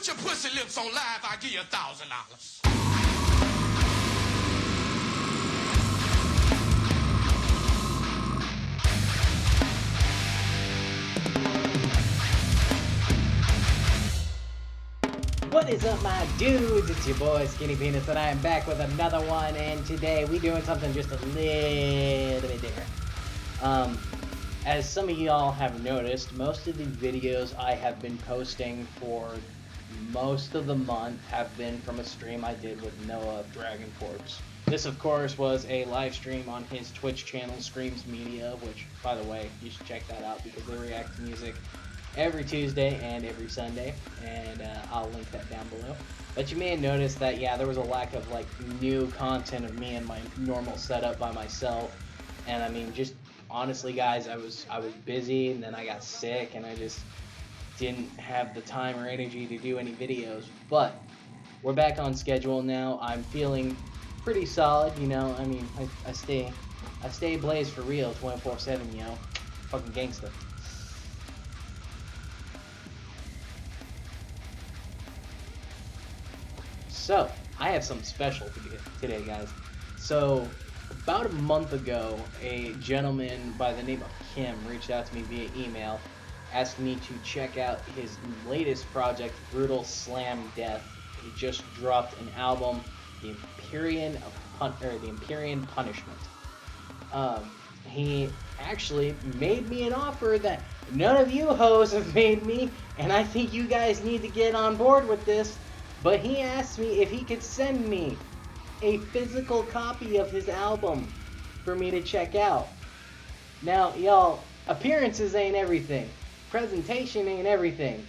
Put your pussy lips on live, I'll give you $1,000. What is up, my dudes? It's your boy Skinny Penis, and I am back with another one. And today we doing something just a little bit different. As some of y'all have noticed, most of the videos I have been posting for most of the month have been from a stream I did with Noah of Dragon Corpse. This, of course, was a live stream on his Twitch channel, Screams Media, which, by the way, you should check that out because they react to music every Tuesday and every Sunday, and I'll link that down below. But you may have noticed that, yeah, there was a lack of, like, new content of me and my normal setup by myself, and I mean, just honestly, guys, I was busy, and then I got sick, and I just didn't have the time or energy to do any videos. But we're back on schedule now. I'm feeling pretty solid, you know. I mean, I stay ablaze for real 24/7, you know. Fucking gangsta. So, I have something special today, guys. So, about a month ago, a gentleman by the name of Kim reached out to me via email, asked me to check out his latest project, Brutal Slam Death. He just dropped an album, The Empyrean Punishment. He actually made me an offer that none of you hoes have made me, and I think you guys need to get on board with this. But he asked me if he could send me a physical copy of his album for me to check out. Now, y'all, appearances ain't everything. Presentation ain't everything.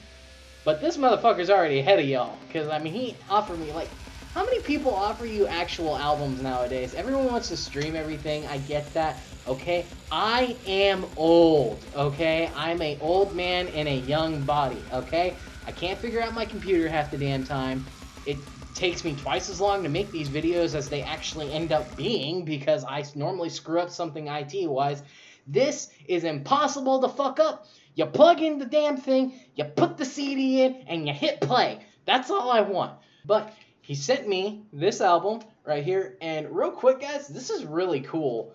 But this motherfucker's already ahead of y'all. Because, I mean, he offered me, like, how many people offer you actual albums nowadays? Everyone wants to stream everything. I get that. Okay? I am old. Okay? I'm an old man in a young body. Okay? I can't figure out my computer half the damn time. It takes me twice as long to make these videos as they actually end up being because I normally screw up something IT-wise. This is impossible to fuck up. You plug in the damn thing, you put the CD in, and you hit play. That's all I want. But he sent me this album right here, and real quick, guys, this is really cool.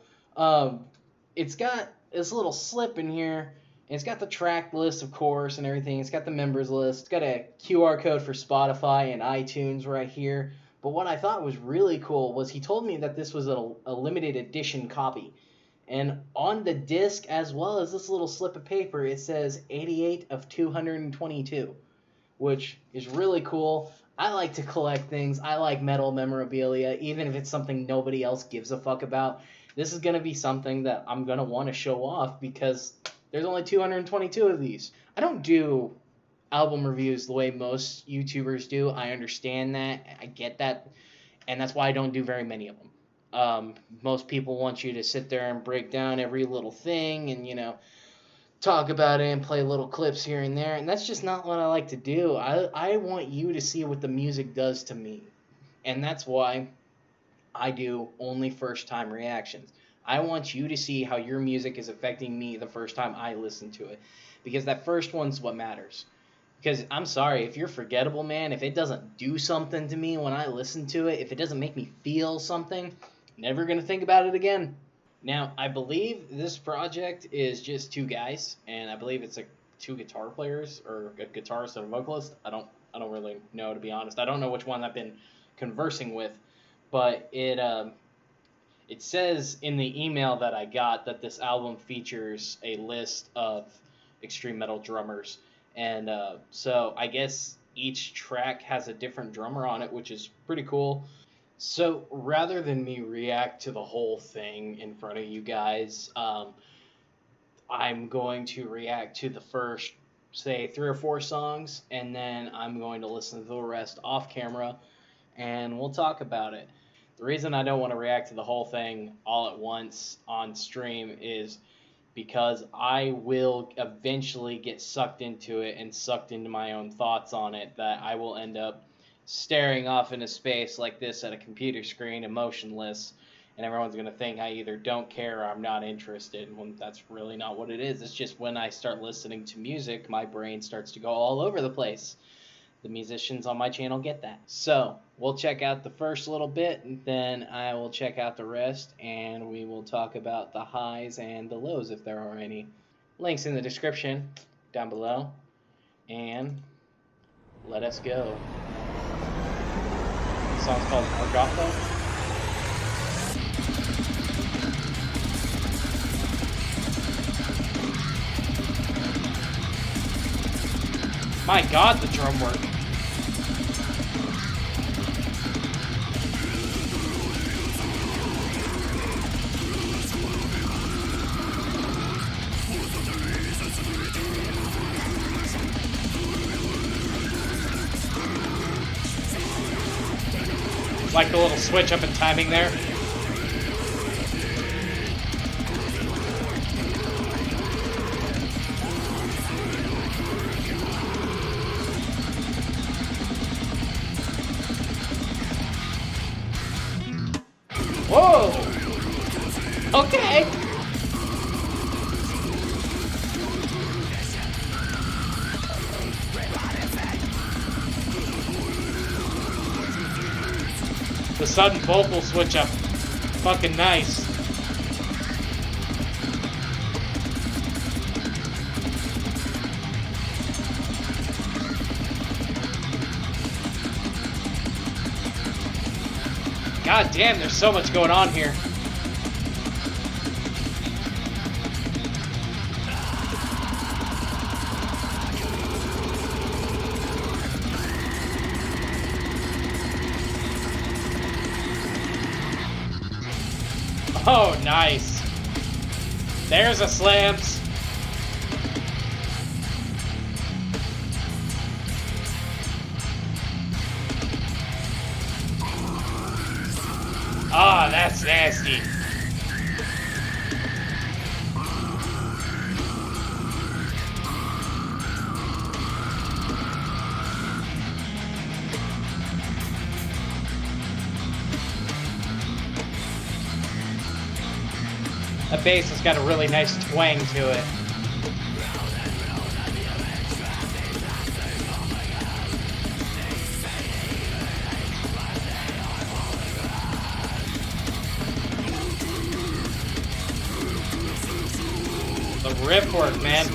It's got this little slip in here. It's got the track list, of course, and everything. It's got the members list. It's got a QR code for Spotify and iTunes right here. But what I thought was really cool was he told me that this was a limited edition copy. And on the disc, as well as this little slip of paper, it says 88 of 222, which is really cool. I like to collect things. I like metal memorabilia, even if it's something nobody else gives a fuck about. This is going to be something that I'm going to want to show off because there's only 222 of these. I don't do album reviews the way most YouTubers do. I understand that. I get that. And that's why I don't do very many of them. Most people want you to sit there and break down every little thing and, you know, talk about it and play little clips here and there. And that's just not what I like to do. I want you to see what the music does to me. And that's why I do only first-time reactions. I want you to see how your music is affecting me the first time I listen to it. Because that first one's what matters. Because I'm sorry, if you're forgettable, man, if it doesn't do something to me when I listen to it, if it doesn't make me feel something, never going to think about it again. Now, I believe this project is just two guys, and I believe it's two guitar players, or a guitarist and a vocalist. I don't really know, to be honest. I don't know which one I've been conversing with, but it says in the email that I got that this album features a list of extreme metal drummers. And so I guess each track has a different drummer on it, which is pretty cool. So rather than me react to the whole thing in front of you guys, I'm going to react to the first, say, 3 or 4 songs, and then I'm going to listen to the rest off camera, and we'll talk about it. The reason I don't want to react to the whole thing all at once on stream is because I will eventually get sucked into it and sucked into my own thoughts on it, that I will end up staring off into space like this at a computer screen, emotionless, and everyone's going to think I either don't care or I'm not interested, when that's really not what it is. It's just when I start listening to music, my brain starts to go all over the place. The musicians on my channel get that. So we'll check out the first little bit, and then I will check out the rest, and we will talk about the highs and the lows if there are any. Links in the description down below. And let us go. The song's called Argotho. My God, the drum work. Like the little switch up in timing there. Whoa! Okay! The sudden vocal switch up. Fucking nice. God damn, there's so much going on here. Oh, nice. There's a slams. Ah, oh, that's nasty. That bass has got a really nice twang to it. The riff work, man.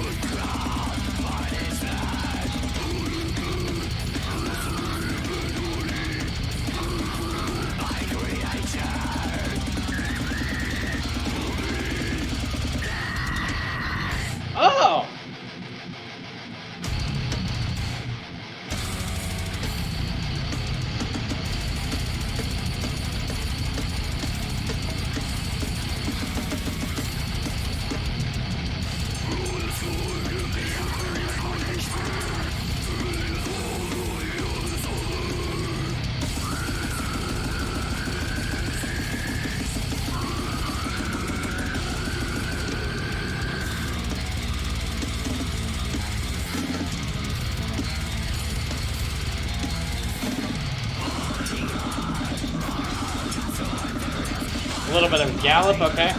Oh! A little bit of gallop, okay.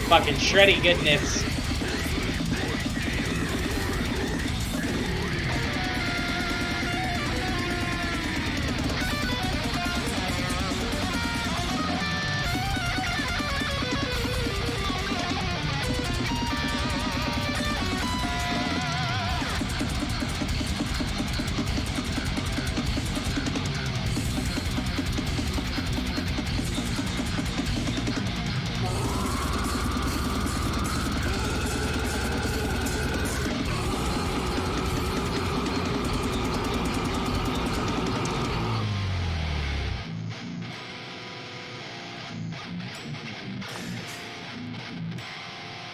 Fucking shreddy goodness.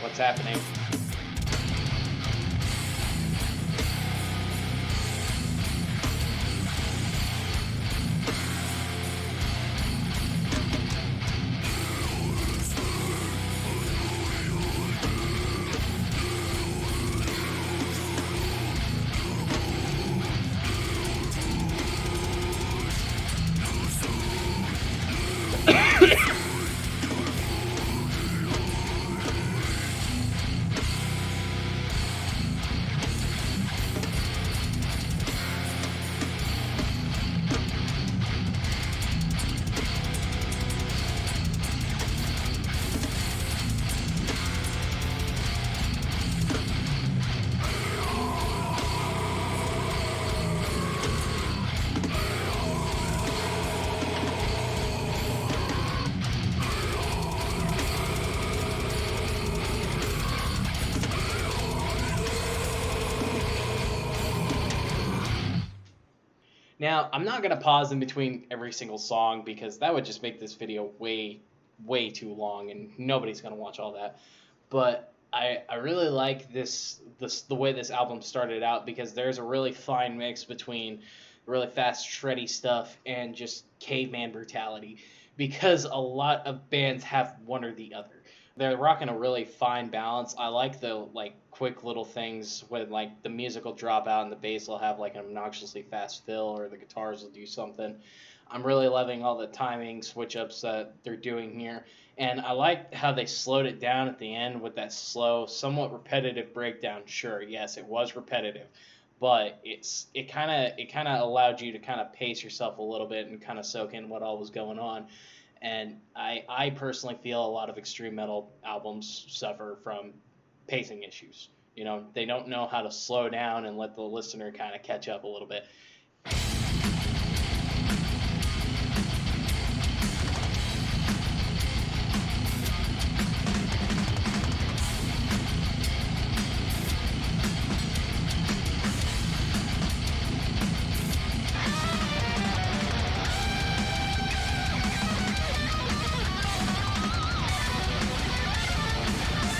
What's happening? Now, I'm not going to pause in between every single song because that would just make this video way, way too long, and nobody's going to watch all that. But I really like the way this album started out, because there's a really fine mix between really fast, shreddy stuff and just caveman brutality, because a lot of bands have one or the other. They're rocking a really fine balance. I like the quick little things when the music will drop out and the bass will have an obnoxiously fast fill, or the guitars will do something. I'm really loving all the timing switch ups that they're doing here. And I like how they slowed it down at the end with that slow, somewhat repetitive breakdown. Sure, yes, it was repetitive, but it kind of allowed you to kind of pace yourself a little bit and kind of soak in what all was going on. And I personally feel a lot of extreme metal albums suffer from pacing issues. They don't know how to slow down and let the listener kind of catch up a little bit.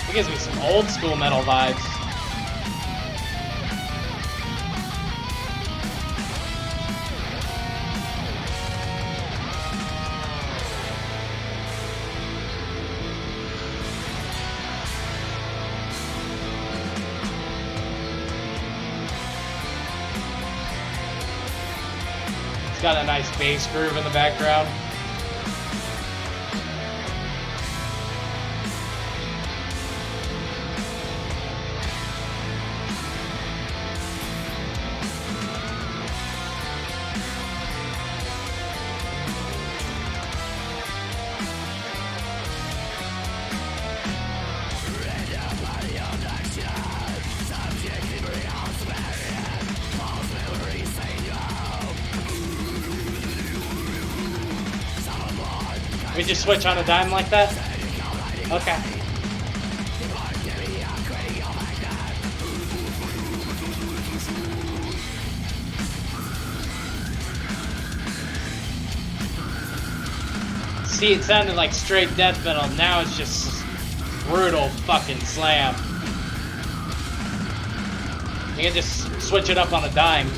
It gives me some old school metal vibes. It's got a nice bass groove in the background. We just switch on a dime like that? Okay. See, it sounded like straight death metal. Now it's just brutal fucking slam. You can just switch it up on a dime.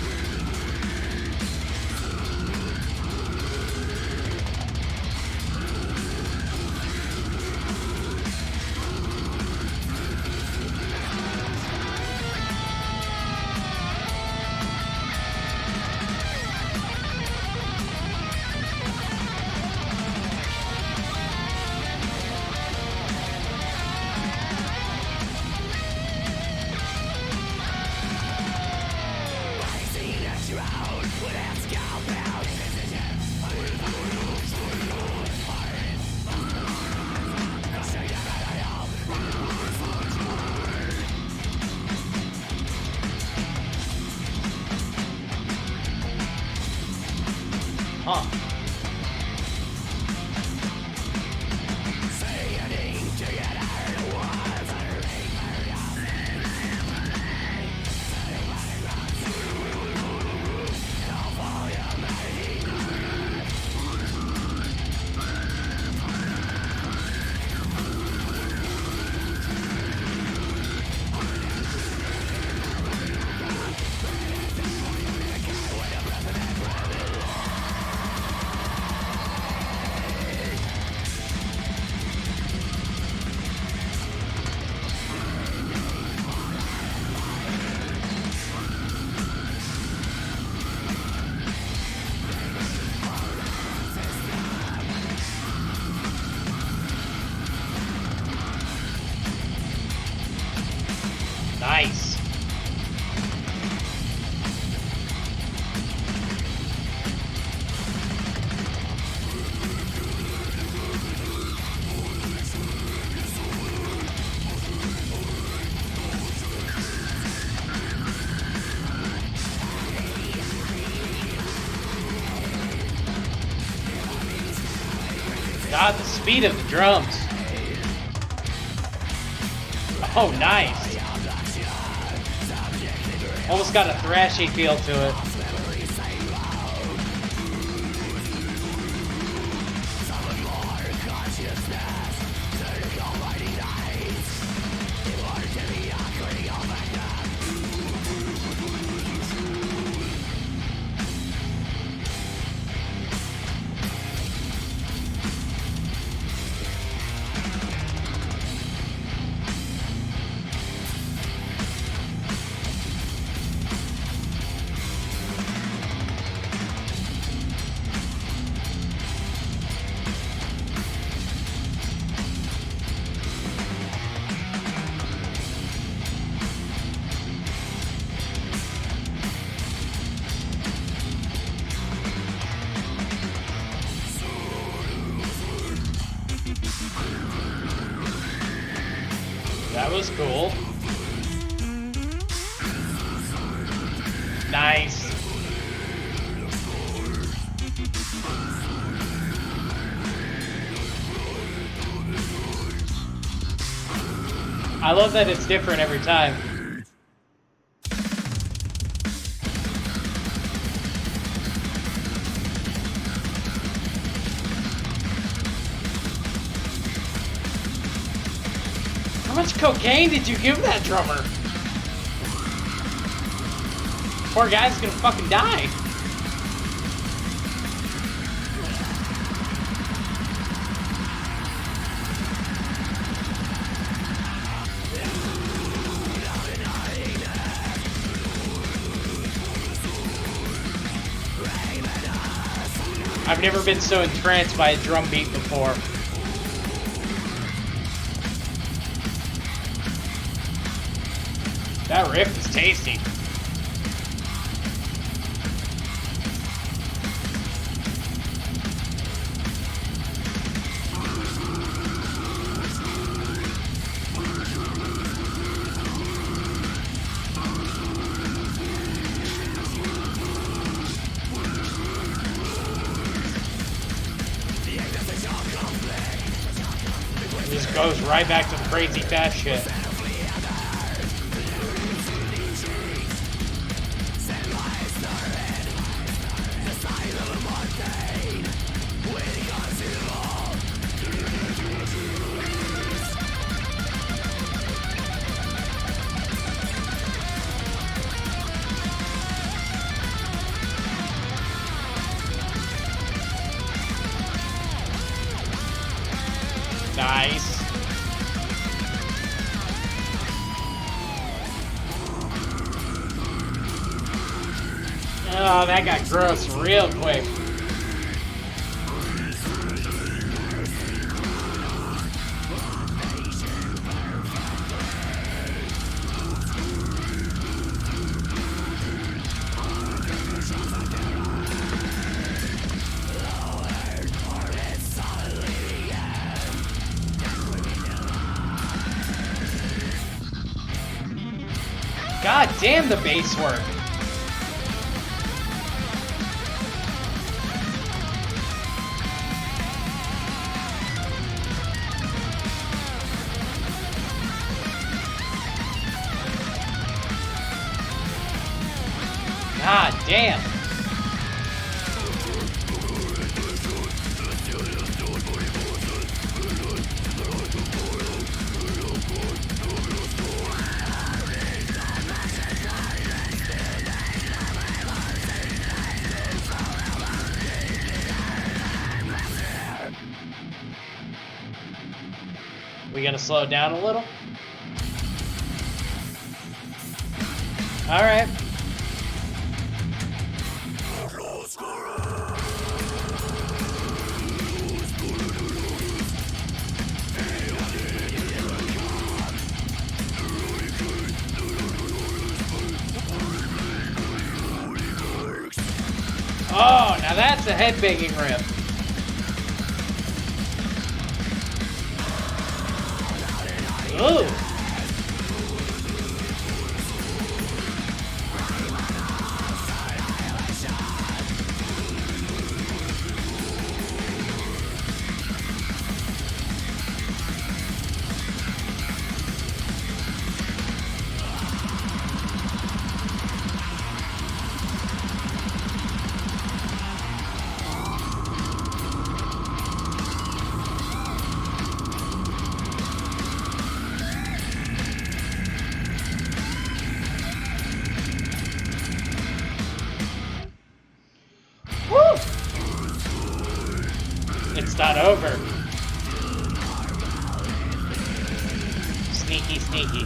Huh. Nice. God, the speed of the drums. Oh, nice. Almost got a thrashy feel to it. was cool. Nice. I love that it's different every time. How much cocaine did you give that drummer? Poor guy's gonna fucking die. I've never been so entranced by a drum beat before. That riff is tasty. Just goes right back to the crazy fast shit. Nice. Oh, that got gross real quick. God damn the bass work. God damn. We gonna slow it down a little? All right. Oh, now that's a head-banging riff. Ooh. It's not over. Sneaky, sneaky.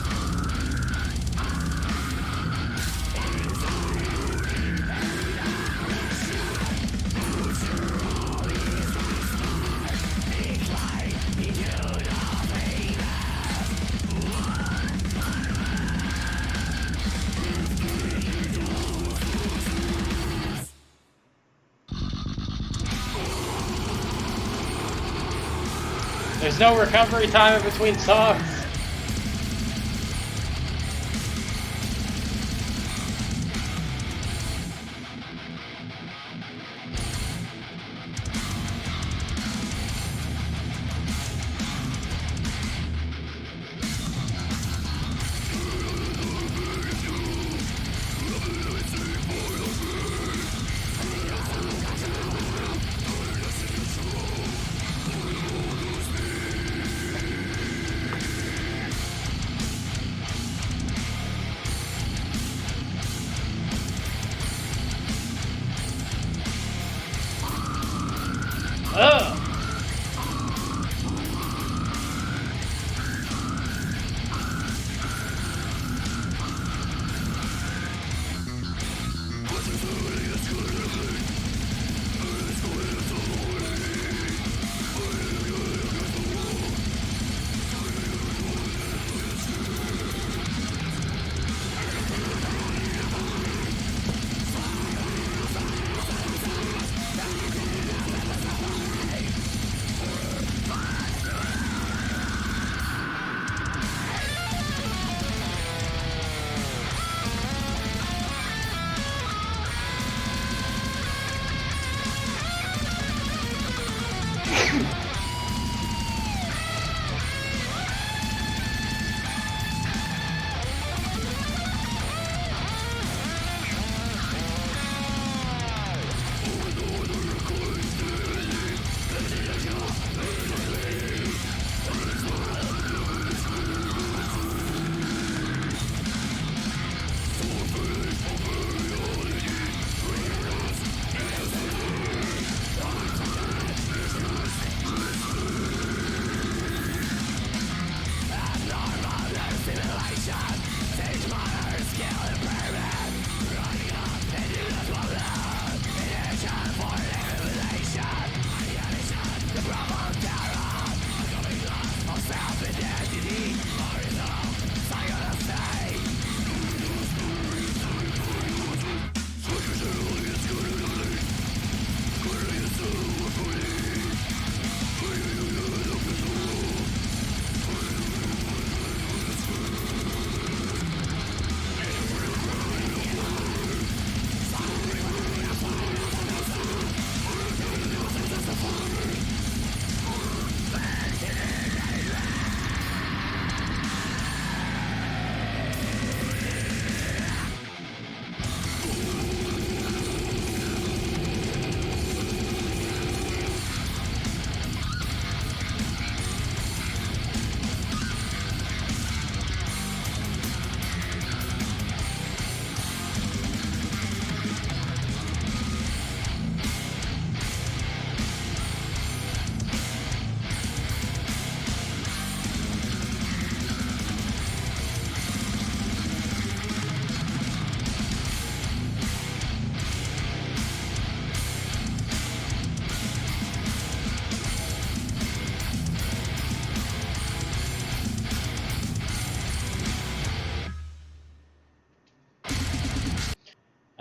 There's no recovery time in between songs.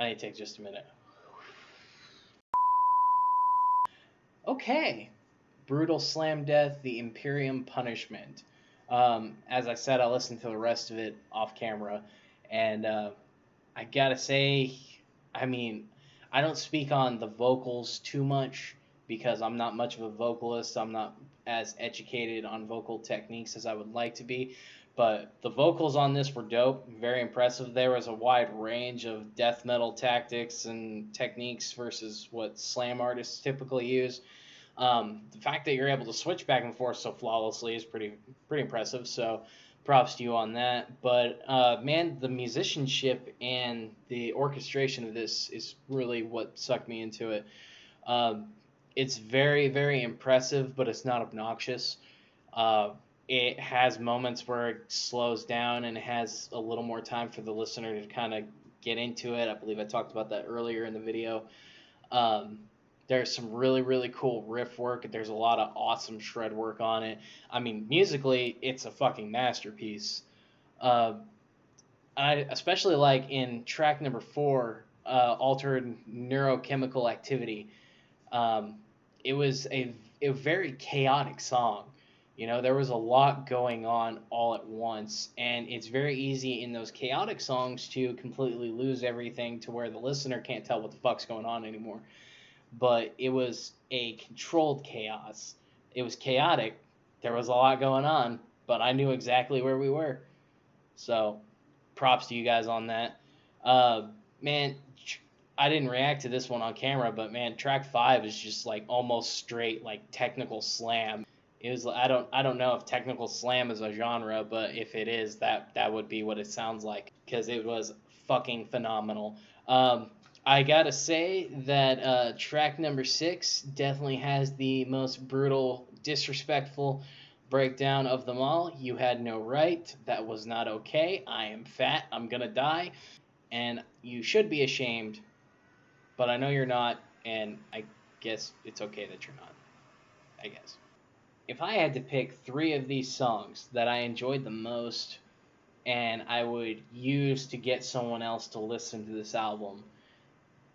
I need to take just a minute. Okay. Brutal Slam Death, the Empyrean Punishment. As I said, I listened to the rest of it off camera, and I gotta say, I mean, I don't speak on the vocals too much because I'm not much of a vocalist. I'm not as educated on vocal techniques as I would like to be. But the vocals on this were dope, very impressive. There was a wide range of death metal tactics and techniques versus what slam artists typically use. The fact that you're able to switch back and forth so flawlessly is pretty impressive. So props to you on that. But man, the musicianship and the orchestration of this is really what sucked me into it. It's very impressive, but it's not obnoxious. It has moments where it slows down and it has a little more time for the listener to kind of get into it. I believe I talked about that earlier in the video. There's some really cool riff work. There's a lot of awesome shred work on it. I mean, musically, it's a fucking masterpiece. I especially like in track number 4, Altered Neurochemical Activity. It was a very chaotic song. You know, there was a lot going on all at once, and it's very easy in those chaotic songs to completely lose everything to where the listener can't tell what the fuck's going on anymore. But it was a controlled chaos. It was chaotic. There was a lot going on, but I knew exactly where we were. So, props to you guys on that. Man, I didn't react to this one on camera, but man, track 5 is just like almost straight like technical slam. It was I don't know if technical slam is a genre, but if it is, that would be what it sounds like because it was fucking phenomenal. I gotta say that track number 6 definitely has the most brutal, disrespectful breakdown of them all. You had no right. That was not okay. I am fat. I'm gonna die. And you should be ashamed, but I know you're not, and I guess it's okay that you're not. I guess. If I had to pick 3 of these songs that I enjoyed the most and I would use to get someone else to listen to this album,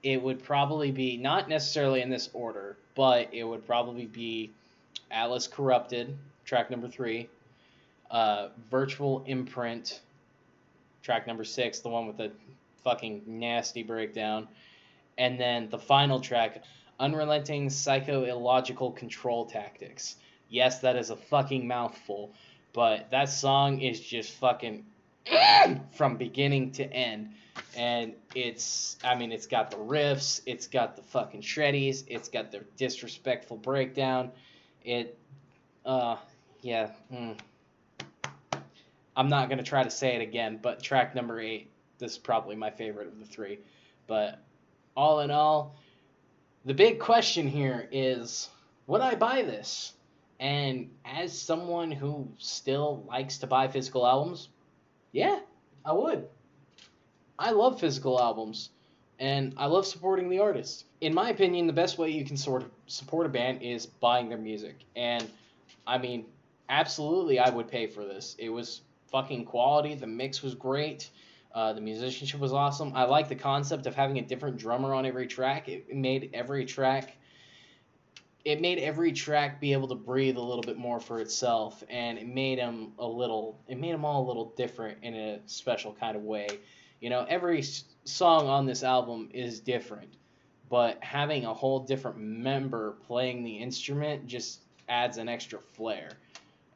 it would probably be, not necessarily in this order, but it would probably be Atlas Corrupted, track number 3, Virtual Imprint, track number 6, the one with the fucking nasty breakdown, and then the final track, Unrelenting Psycho-Illogical Control Tactics. Yes, that is a fucking mouthful, but that song is just fucking from beginning to end. And it's got the riffs, it's got the fucking shreddies, it's got the disrespectful breakdown. I'm not going to try to say it again, but track number 8, this is probably my favorite of the 3. But all in all, the big question here is, would I buy this? And as someone who still likes to buy physical albums, yeah, I would. I love physical albums, and I love supporting the artist. In my opinion, the best way you can support a band is buying their music. And, I mean, absolutely I would pay for this. It was fucking quality. The mix was great. The musicianship was awesome. I like the concept of having a different drummer on every track. It made every track be able to breathe a little bit more for itself, and it made them all a little different in a special kind of way. You know, every song on this album is different, but having a whole different member playing the instrument just adds an extra flair,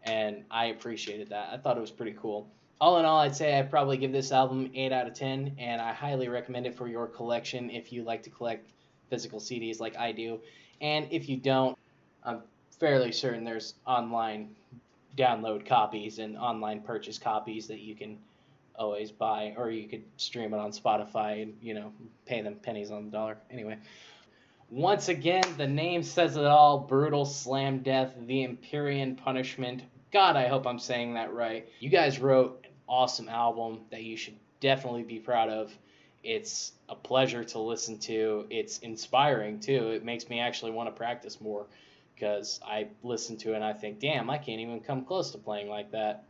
and I appreciated that. I thought it was pretty cool. All in all, I'd say I'd probably give this album 8 out of 10, and I highly recommend it for your collection if you like to collect physical CDs like I do. And if you don't, I'm fairly certain there's online download copies and online purchase copies that you can always buy, or you could stream it on Spotify and, you know, pay them pennies on the dollar. Anyway, once again, the name says it all. Brutal Slam Death, the Empyrean Punishment. God, I hope I'm saying that right. You guys wrote an awesome album that you should definitely be proud of. It's a pleasure to listen to. It's inspiring, too. It makes me actually want to practice more because I listen to it and I think, damn, I can't even come close to playing like that.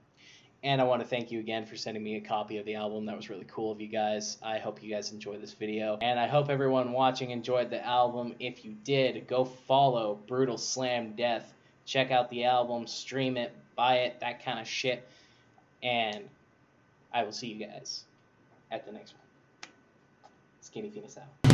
And I want to thank you again for sending me a copy of the album. That was really cool of you guys. I hope you guys enjoyed this video. And I hope everyone watching enjoyed the album. If you did, go follow Brutal Slam Death. Check out the album, stream it, buy it, that kind of shit. And I will see you guys at the next one. Skinny Penis out.